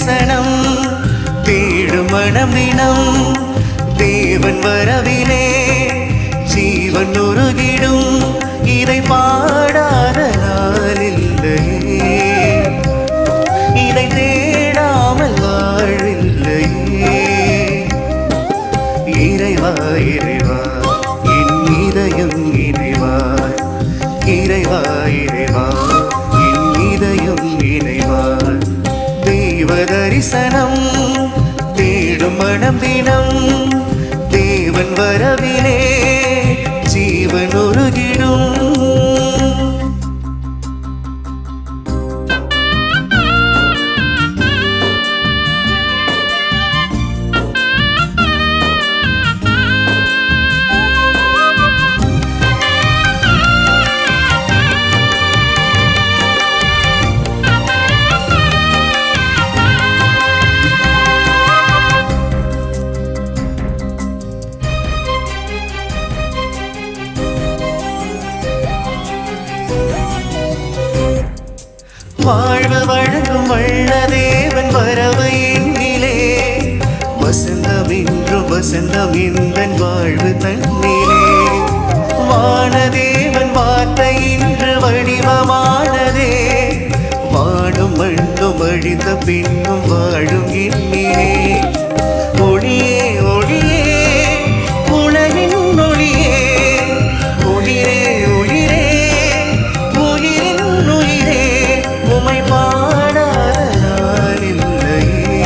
தரிசனம் தேடும் மனம் தினம் தேவன் வரவிலே ஜீவன் உருகிடும் இதை பாடாத நாளில்லையே இதை தேடாமல் வாழ்வில்லையே இறைவா இறைவா என் இதயம் இறைவாய் இறைவா இறைவா என் இதயம் இறைவாய் தெய்வ தரிசனம் தேடும் மனம் தினம் தேவன் வரவிலே ஜீவன் உருகிடும் வாழ்வு வழங்கும் வல்ல தேவன் வரவு எண்ணிலே வசந்தம் இன்றும் வசந்தம் இந்தன் வாழ்வு தன்னிலே வானதேவன் வார்த்தை இன்று வடிவமானதே வாடும் மண்ணும் அழிந்த பின்னும் வாழும் எண்ணிலே ஒளியே ஒளியே உலகின் ஒளியே ஒளிரே ஒளிரே உயிரின் உயிரே உமை பாடாத நாளில்லையே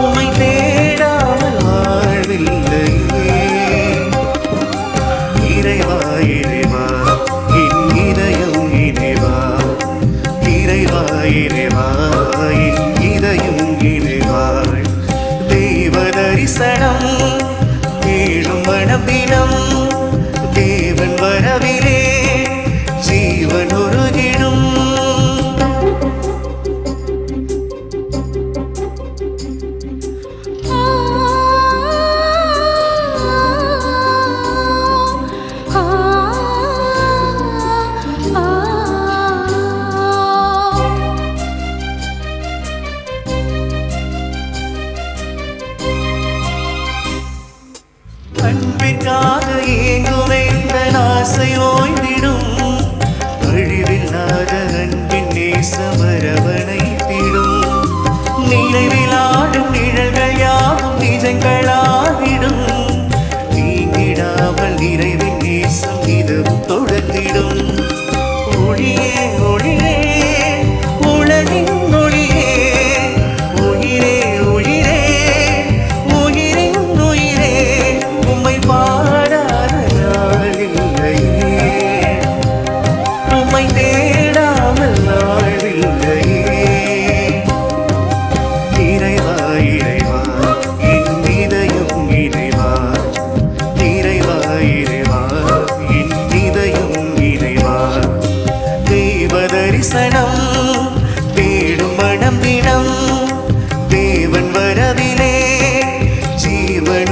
உமை தேடாமல் வாழ்வில்லையே இறைவா இறைவா என் இதயம் இறைவா இறைவா இறைவா என் இதயம் இறைவா தெய்வ தரிசனம் தேடும் மனம் தினம் தேவன் வரவிலே ஜீவன் உருகிடும் அன்பிற்காக ஏங்கும் எந்த ஆசை ஓய்ந்திடும் அழிவில்லாத அன்பின் நேசம் அரவணைத்திடும் நினைவிலாடும் நிழல்கள் யாவும் நிஜங்களாகிடும் நீங்கிடாமல் நிறைவின் நேசம் இதுவும் தொடர்ந்திடும் ஒளியே ஒளியே உலகின் ஒளியே உயிரே உயிரே உயிரின் உயிரே உம்மை பாடாத நாளில்லையே உம்மை தேடாமல் நாளில்லையே இறைவா இறைவா என் இதயம் இறைவா இறைவா இறைவா என் இதயம் இறைவா தெய்வ தரிசனம் தேடும் மனம் தினம் தேவன் வரவிலே ஜீவன்